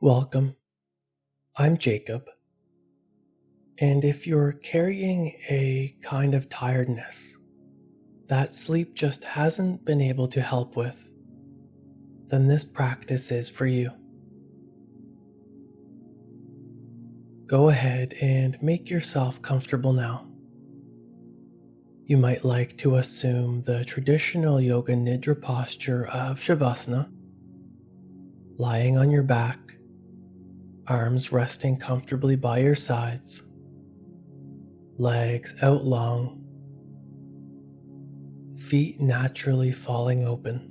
Welcome, I'm Jacob, and if you're carrying a kind of tiredness that sleep just hasn't been able to help with, then this practice is for you. Go ahead and make yourself comfortable now. You might like to assume the traditional Yoga Nidra posture of Shavasana, lying on your back, arms resting comfortably by your sides, legs out long, feet naturally falling open.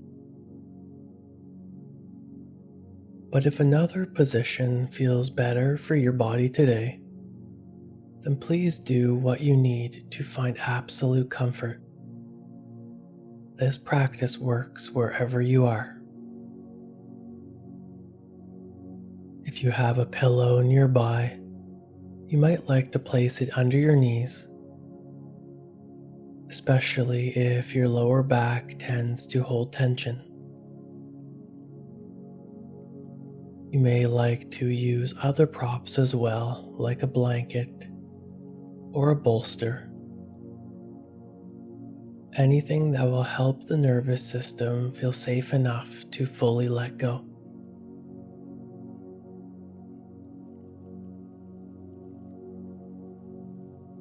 But if another position feels better for your body today, then please do what you need to find absolute comfort. This practice works wherever you are. If you have a pillow nearby, you might like to place it under your knees, especially if your lower back tends to hold tension. You may like to use other props as well, like a blanket or a bolster. Anything that will help the nervous system feel safe enough to fully let go.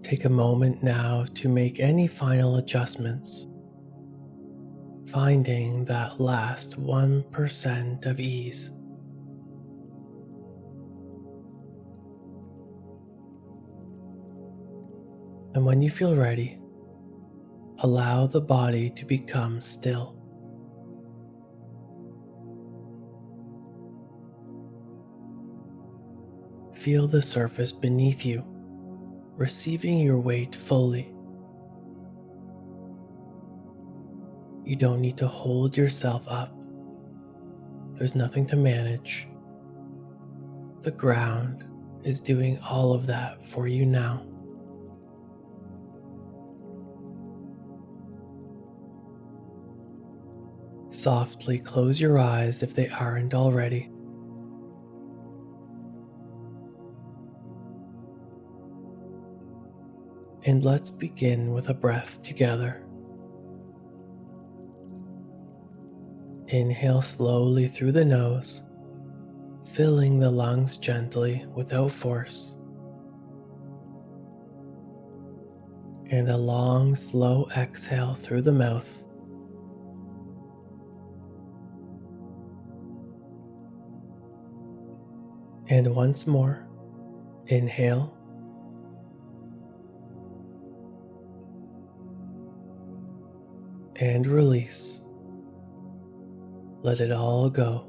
Take a moment now to make any final adjustments, finding that last 1% of ease. And when you feel ready, allow the body to become still. Feel the surface beneath you, receiving your weight fully. You don't need to hold yourself up. There's nothing to manage. The ground is doing all of that for you now. Softly close your eyes if they aren't already. And let's begin with a breath together. Inhale slowly through the nose, filling the lungs gently without force. And a long, slow exhale through the mouth. And once more, inhale. And release. Let it all go.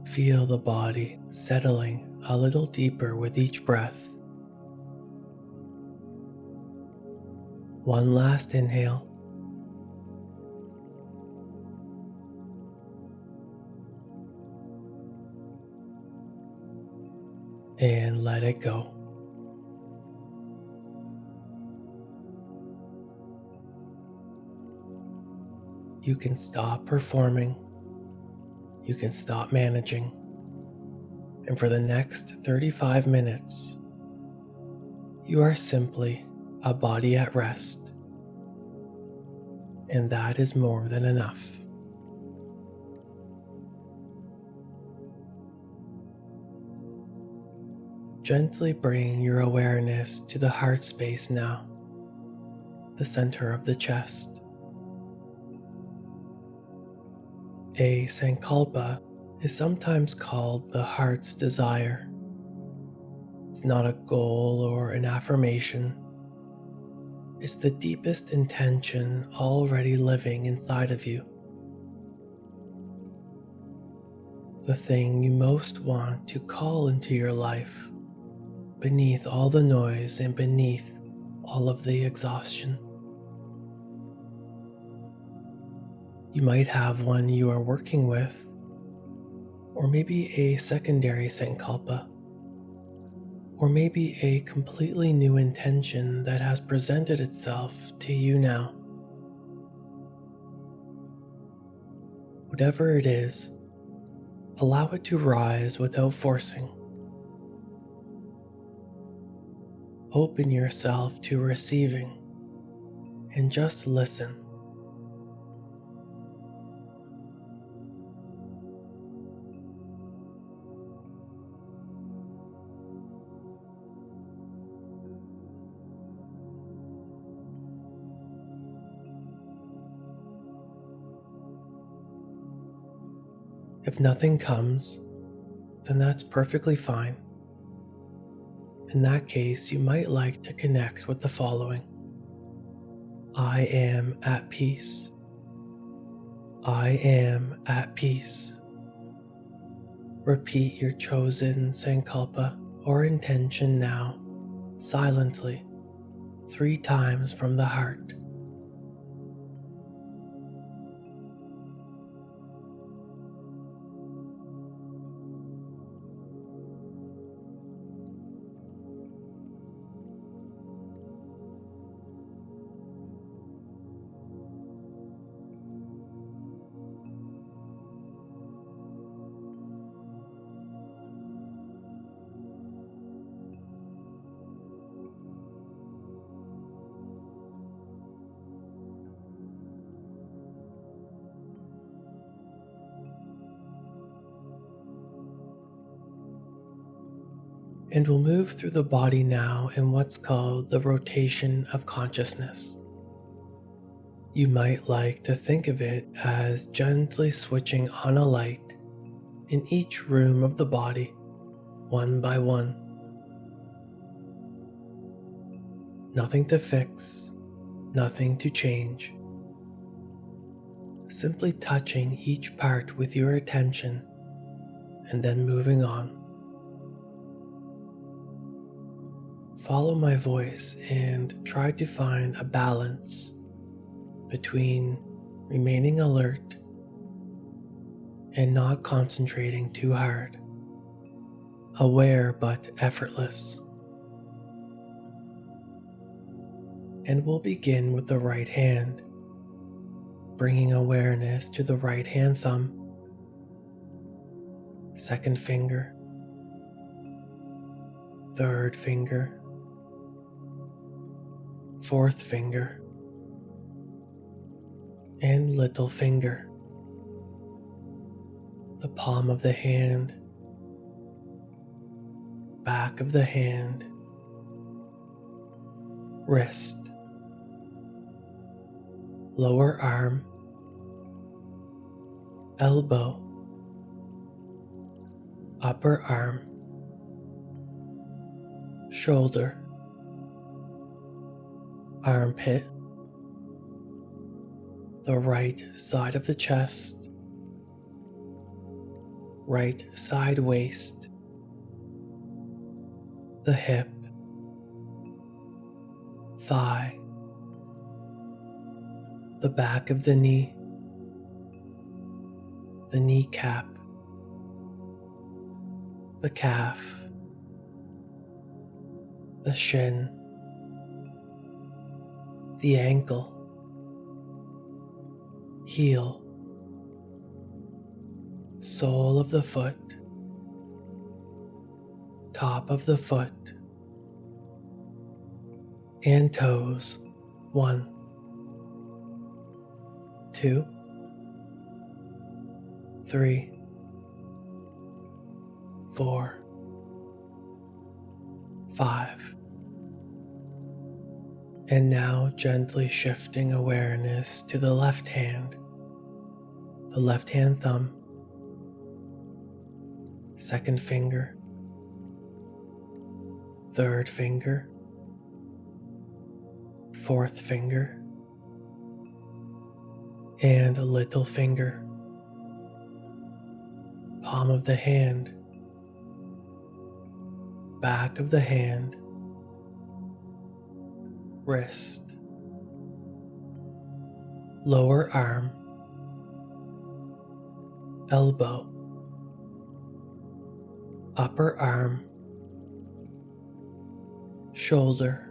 Feel the body settling a little deeper with each breath. One last inhale. And let it go. You can stop performing. You can stop managing. And for the next 35 minutes, you are simply a body at rest. And that is more than enough. Gently bring your awareness to the heart space now, the center of the chest. A Sankalpa is sometimes called the heart's desire. It's not a goal or an affirmation. It's the deepest intention already living inside of you. The thing you most want to call into your life, beneath all the noise and beneath all of the exhaustion. You might have one you are working with, or maybe a secondary Sankalpa, or maybe a completely new intention that has presented itself to you now. Whatever it is, Allow it to rise without forcing. Open yourself to receiving and just listen. If nothing comes, then that's perfectly fine. In that case, you might like to connect with the following: I am at peace. I am at peace. Repeat your chosen Sankalpa or intention now, silently, 3 times from the heart. And we'll move through the body now in what's called the rotation of consciousness. You might like to think of it as gently switching on a light in each room of the body, one by one. Nothing to fix, nothing to change. Simply touching each part with your attention and then moving on. Follow my voice and try to find a balance between remaining alert and not concentrating too hard. Aware but effortless. And we'll begin with the right hand, bringing awareness to the right hand thumb, second finger, third finger, fourth finger, and little finger. The palm of the hand, back of the hand, wrist, lower arm, elbow, upper arm, shoulder, armpit, the right side of the chest, right side waist, the hip, thigh, the back of the kneecap, the calf, the shin, the ankle, heel, sole of the foot, top of the foot, and toes. 1, 2, 3, 4, 5. And now gently shifting awareness to the left hand, the left hand thumb, second finger, third finger, fourth finger, and a little finger, palm of the hand, back of the hand, wrist, lower arm, elbow, upper arm, shoulder,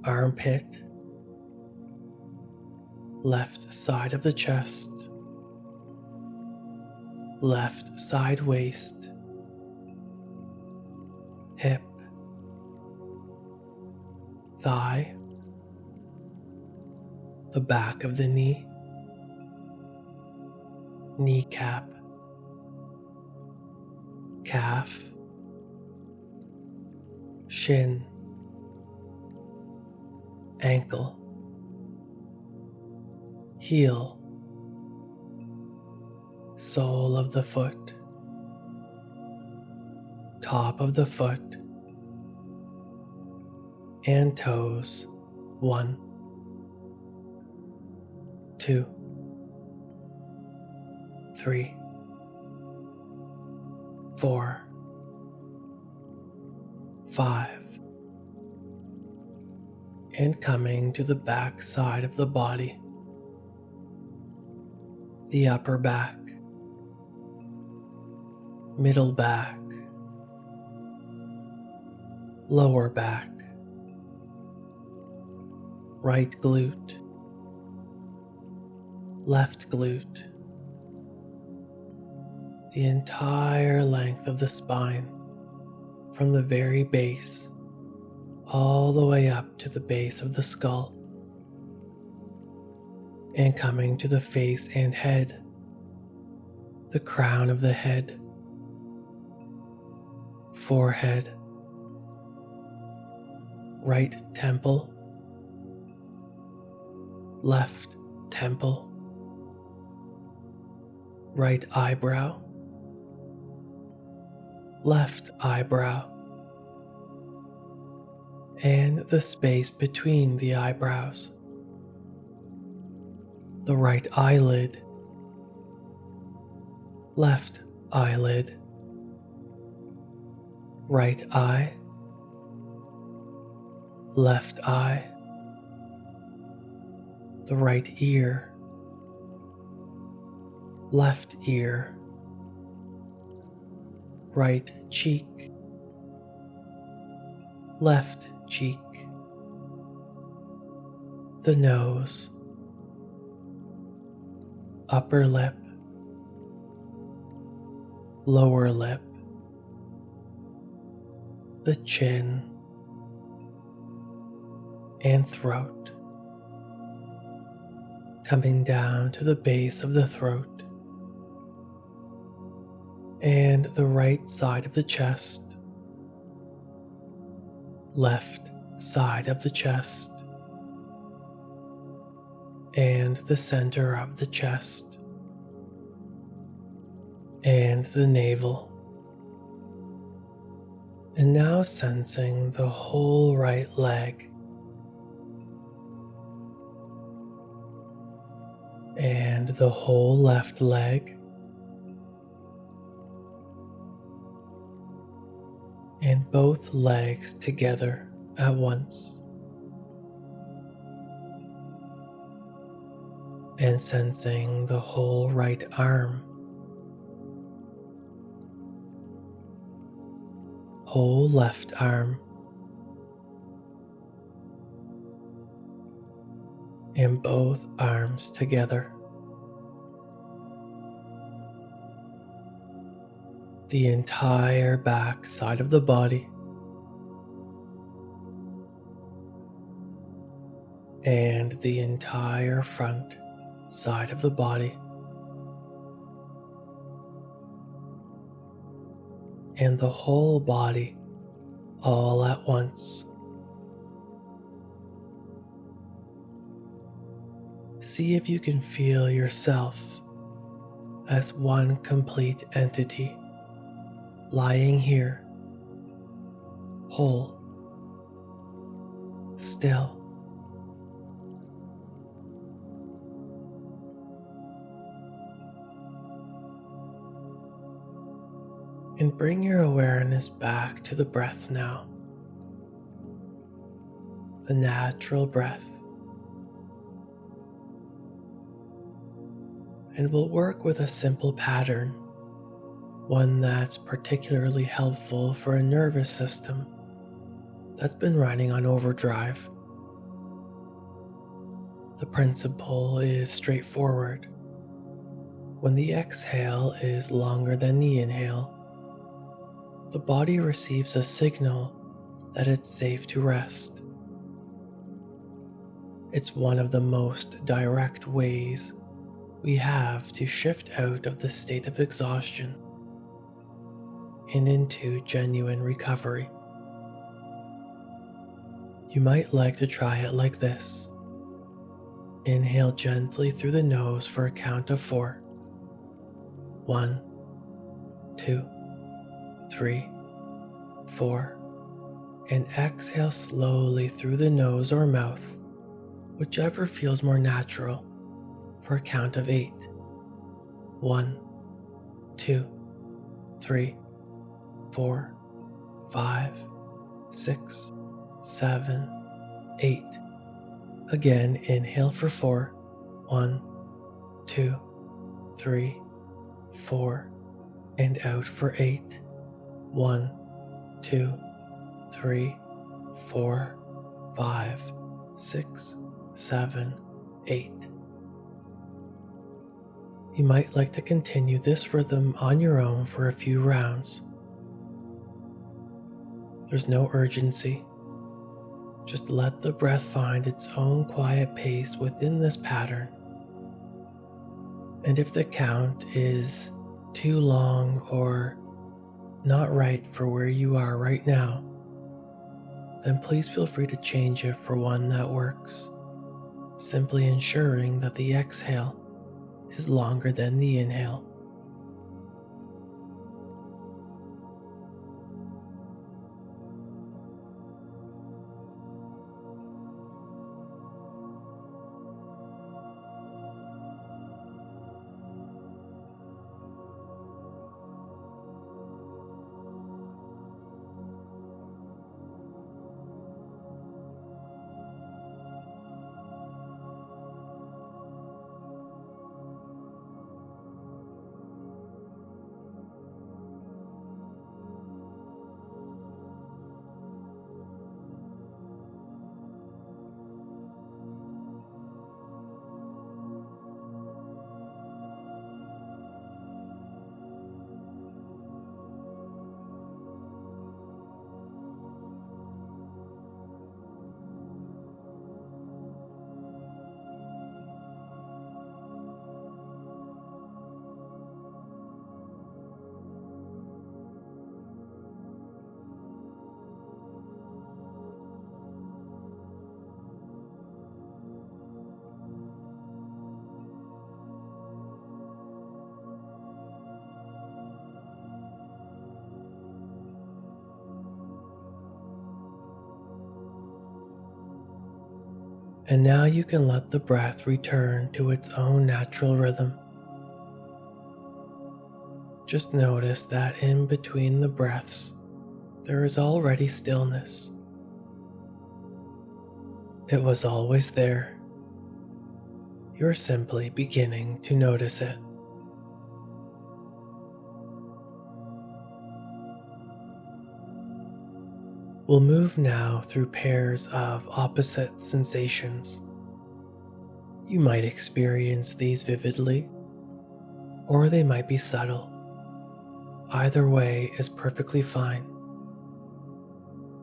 armpit, left side of the chest, left side waist, hip, thigh, the back of the knee, kneecap, calf, shin, ankle, heel, sole of the foot, top of the foot, and toes. 1, 2, 3, 4, 5, and coming to the back side of the body, the upper back, middle back, lower back, right glute, left glute, the entire length of the spine from the very base all the way up to the base of the skull, and coming to the face and head, the crown of the head, forehead, right temple, left temple, right eyebrow, left eyebrow, and the space between the eyebrows, the right eyelid, left eyelid, right eye, left eye, the right ear, left ear, right cheek, left cheek, the nose, upper lip, lower lip, the chin, and throat, coming down to the base of the throat, and the right side of the chest, left side of the chest, and the center of the chest, and the navel. And now sensing the whole right leg, and the whole left leg, and both legs together at once, and sensing the whole right arm, whole left arm, and both arms together, the entire back side of the body, and the entire front side of the body, and the whole body all at once. See if you can feel yourself as one complete entity, lying here, whole, still. And bring your awareness back to the breath now, the natural breath. And we'll work with a simple pattern, one that's particularly helpful for a nervous system that's been running on overdrive. The principle is straightforward. When the exhale is longer than the inhale, the body receives a signal that it's safe to rest. It's one of the most direct ways we have to shift out of the state of exhaustion and into genuine recovery. You might like to try it like this. Inhale gently through the nose for a count of 4. 1, 2, 3, 4. And exhale slowly through the nose or mouth, whichever feels more natural, for a count of 8. 1, 2, 3, 4, 5, 6, 7, 8. Again, inhale for 4. 1, 2, 3, 4. And out for 8. 1, 2, 3, 4, 5, 6, 7, 8. You might like to continue this rhythm on your own for a few rounds. There's no urgency. Just let the breath find its own quiet pace within this pattern. And if the count is too long or not right for where you are right now, then please feel free to change it for one that works, simply ensuring that the exhale is longer than the inhale. And now you can let the breath return to its own natural rhythm. Just notice that in between the breaths, there is already stillness. It was always there. You're simply beginning to notice it. We'll move now through pairs of opposite sensations. You might experience these vividly, or they might be subtle. Either way is perfectly fine.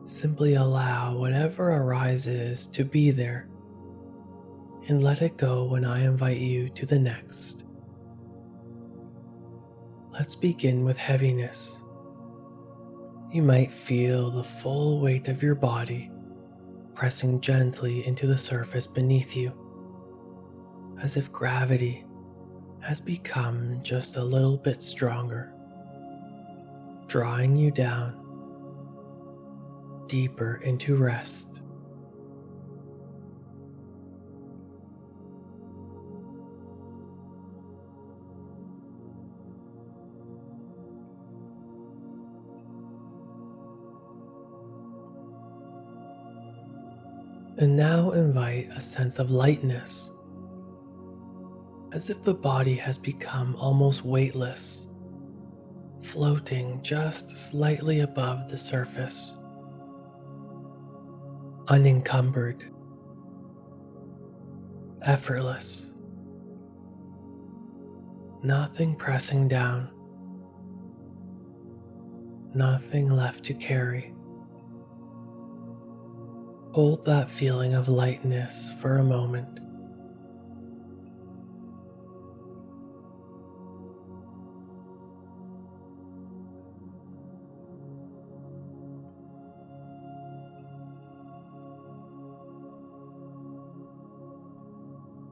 Simply allow whatever arises to be there and let it go when I invite you to the next. Let's begin with heaviness. You might feel the full weight of your body pressing gently into the surface beneath you, as if gravity has become just a little bit stronger, drawing you down deeper into rest. And now invite a sense of lightness, as if the body has become almost weightless, floating just slightly above the surface, unencumbered, effortless, Nothing pressing down, nothing left to carry. Hold that feeling of lightness for a moment.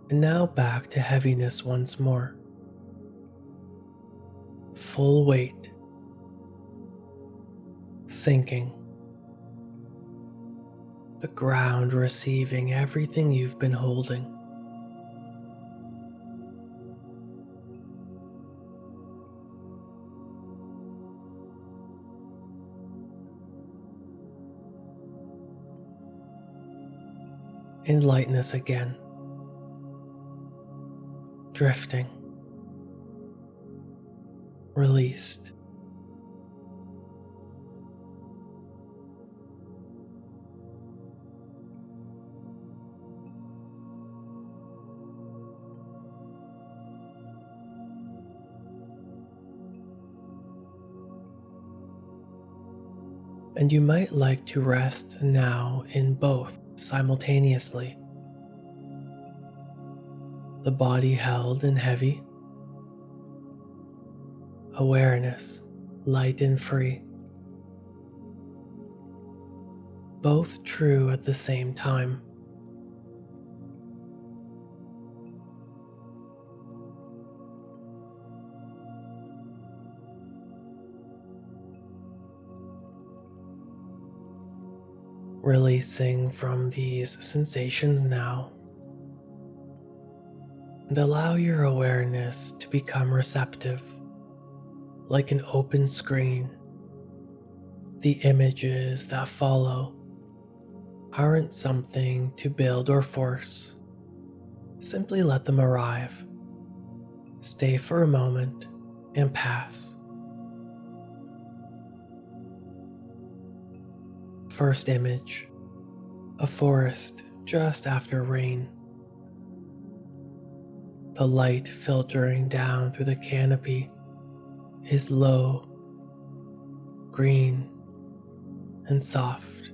And now back to heaviness once more. Full weight, sinking. The ground receiving everything you've been holding. And lightness again. Drifting. Released. And you might like to rest now in both simultaneously. The body held and heavy. Awareness, light and free. Both true at the same time. Releasing from these sensations now, and allow your awareness to become receptive, like an open screen. The images that follow aren't something to build or force. Simply let them arrive. Stay for a moment and pass. First image, a forest just after rain. The light filtering down through the canopy is low, green, and soft.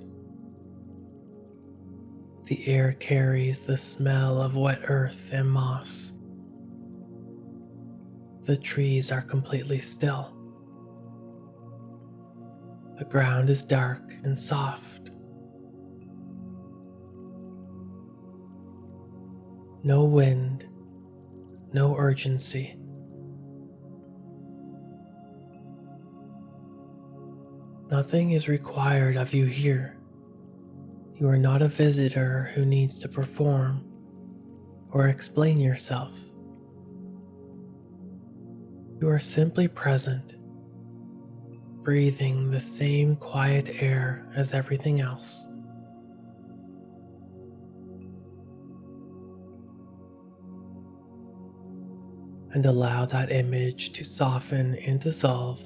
The air carries the smell of wet earth and moss. The trees are completely still. The ground is dark and soft. No wind, no urgency. Nothing is required of you here. You are not a visitor who needs to perform or explain yourself. You are simply present, breathing the same quiet air as everything else. And allow that image to soften and dissolve.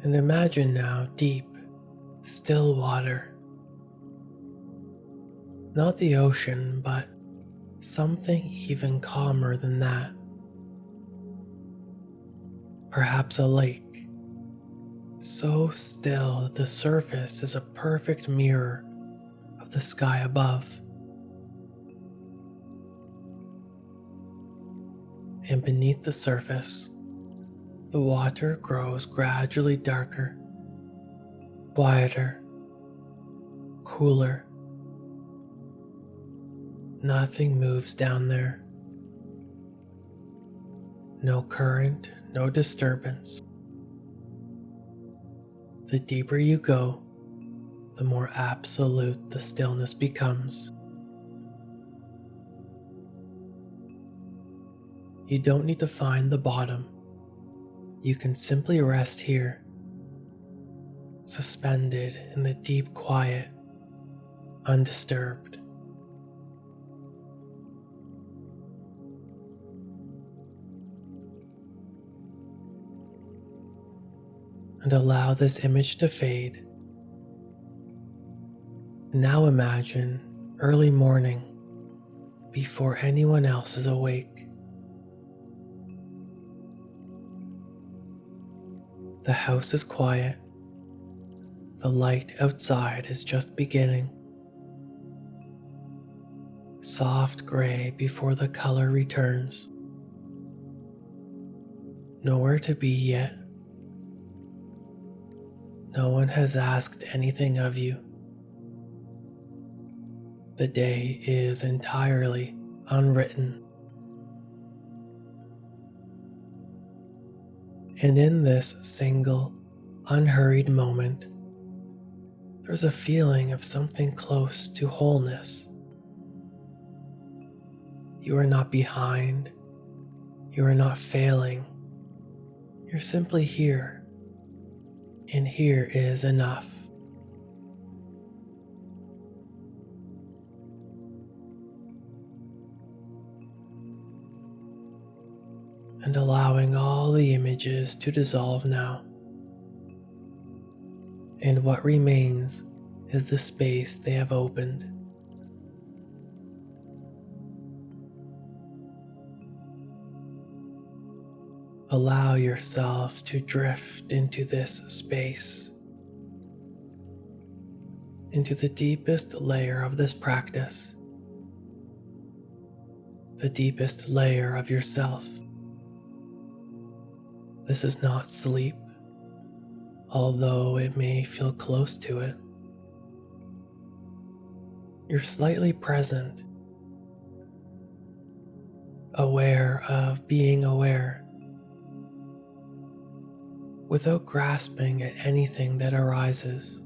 And imagine now deep, still water. Not the ocean, but something even calmer than that. Perhaps a lake, so still that the surface is a perfect mirror of the sky above. And beneath the surface, the water grows gradually darker, quieter, cooler. Nothing moves down there. No current, no disturbance. The deeper you go, the more absolute the stillness becomes. You don't need to find the bottom. You can simply rest here, suspended in the deep quiet, undisturbed. And allow this image to fade. Now imagine early morning before anyone else is awake. The house is quiet. The light outside is just beginning. Soft gray before the color returns. Nowhere to be yet. No one has asked anything of you. The day is entirely unwritten. And in this single, unhurried moment, there's a feeling of something close to wholeness. You are not behind. You are not failing. You're simply here. And here is enough. And allowing all the images to dissolve now. And what remains is the space they have opened. Allow yourself to drift into this space, into the deepest layer of this practice, the deepest layer of yourself. This is not sleep, although it may feel close to it. You're slightly present, aware of being aware, without grasping at anything that arises.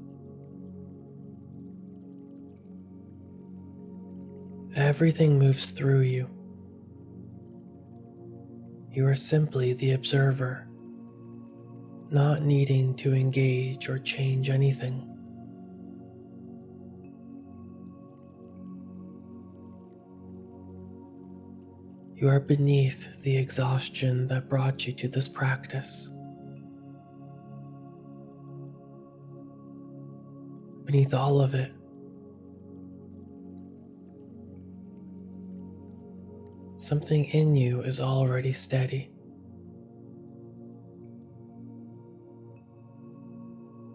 Everything moves through you. You are simply the observer, not needing to engage or change anything. You are beneath the exhaustion that brought you to this practice. Beneath all of it, something in you is already steady.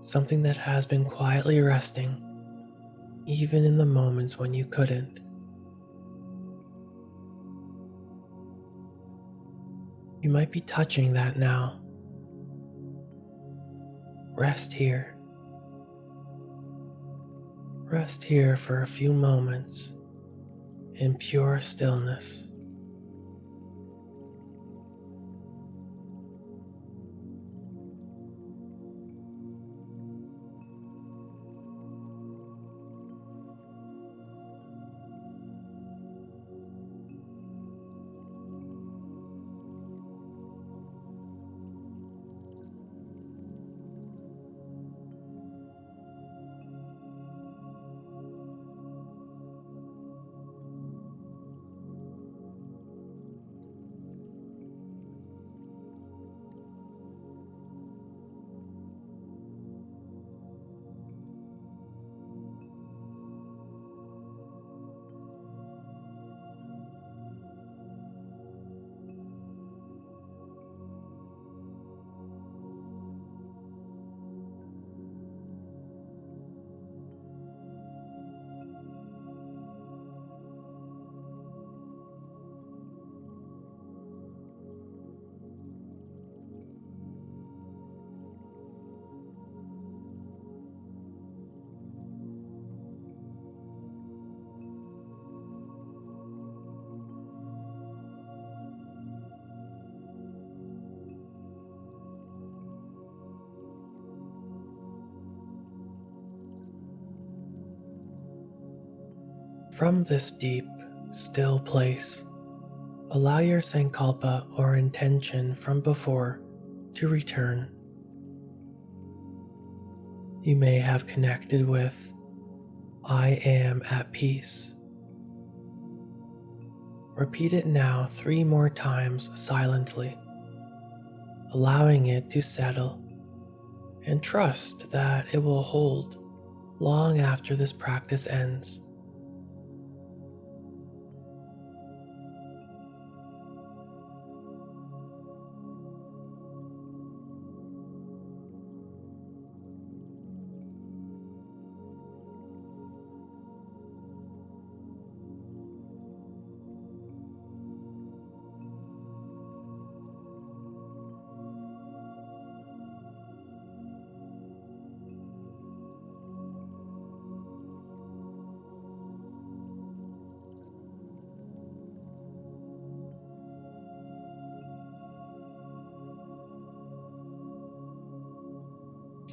Something that has been quietly resting, even in the moments when you couldn't. You might be touching that now. Rest here. Rest here for a few moments in pure stillness. From this deep, still place, allow your Sankalpa or intention from before to return. You may have connected with, I am at peace. Repeat it now 3 more times silently, allowing it to settle, and trust that it will hold long after this practice ends.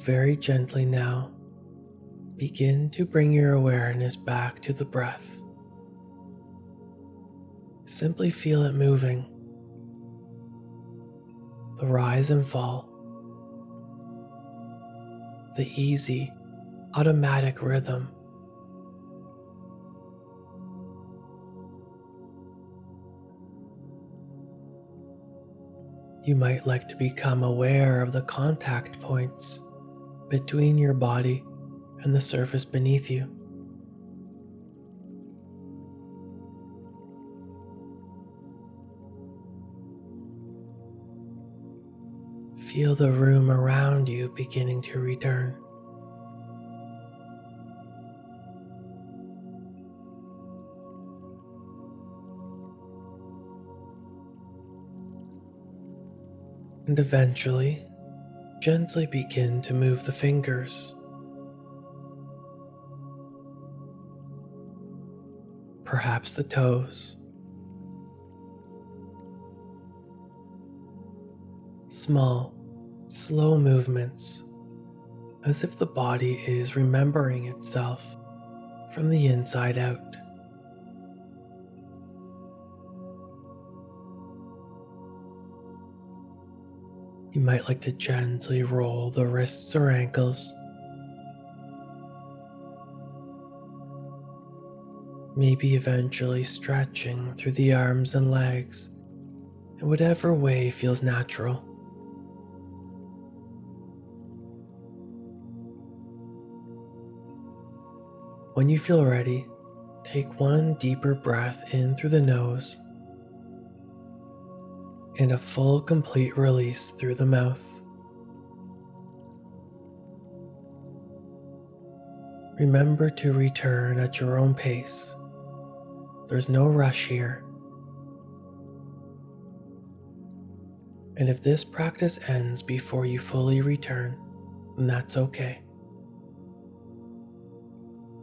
very gently now, begin to bring your awareness back to the breath. Simply feel it moving, the rise and fall, the easy, automatic rhythm. You might like to become aware of the contact points between your body and the surface beneath you. Feel the room around you beginning to return. And eventually, gently begin to move the fingers. Perhaps the toes. Small, slow movements, as if the body is remembering itself from the inside out. You might like to gently roll the wrists or ankles. Maybe eventually stretching through the arms and legs in whatever way feels natural. When you feel ready, take one deeper breath in through the nose and a full, complete release through the mouth. Remember to return at your own pace. There's no rush here. And if this practice ends before you fully return, then that's okay.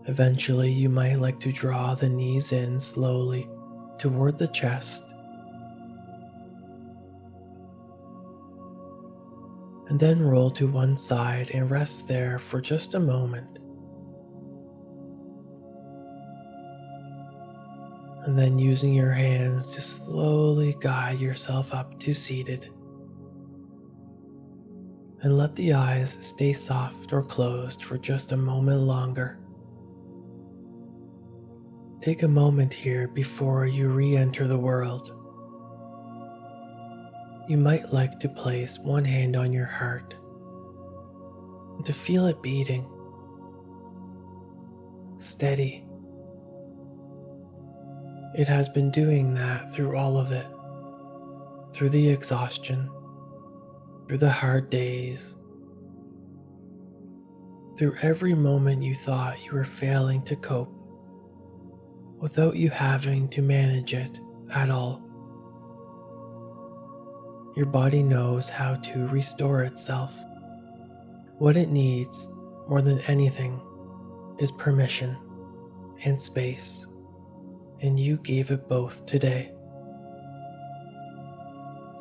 Eventually, you might like to draw the knees in slowly toward the chest, and then roll to one side and rest there for just a moment. And then using your hands to slowly guide yourself up to seated. And let the eyes stay soft or closed for just a moment longer. Take a moment here before you re-enter the world. You might like to place one hand on your heart and to feel it beating, steady. It has been doing that through all of it, through the exhaustion, through the hard days, through every moment you thought you were failing to cope, without you having to manage it at all. Your body knows how to restore itself. What it needs, more than anything, is permission and space, and you gave it both today.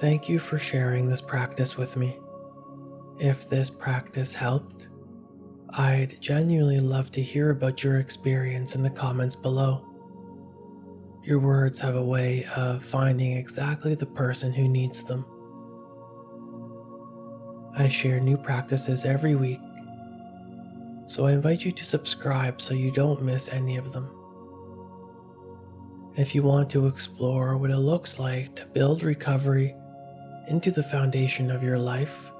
Thank you for sharing this practice with me. If this practice helped, I'd genuinely love to hear about your experience in the comments below. Your words have a way of finding exactly the person who needs them. I share new practices every week, so I invite you to subscribe so you don't miss any of them. If you want to explore what it looks like to build recovery into the foundation of your life,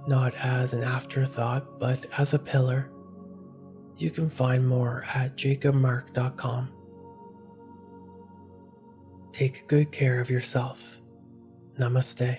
not as an afterthought, but as a pillar, you can find more at jacobmark.com. Take good care of yourself. Namaste.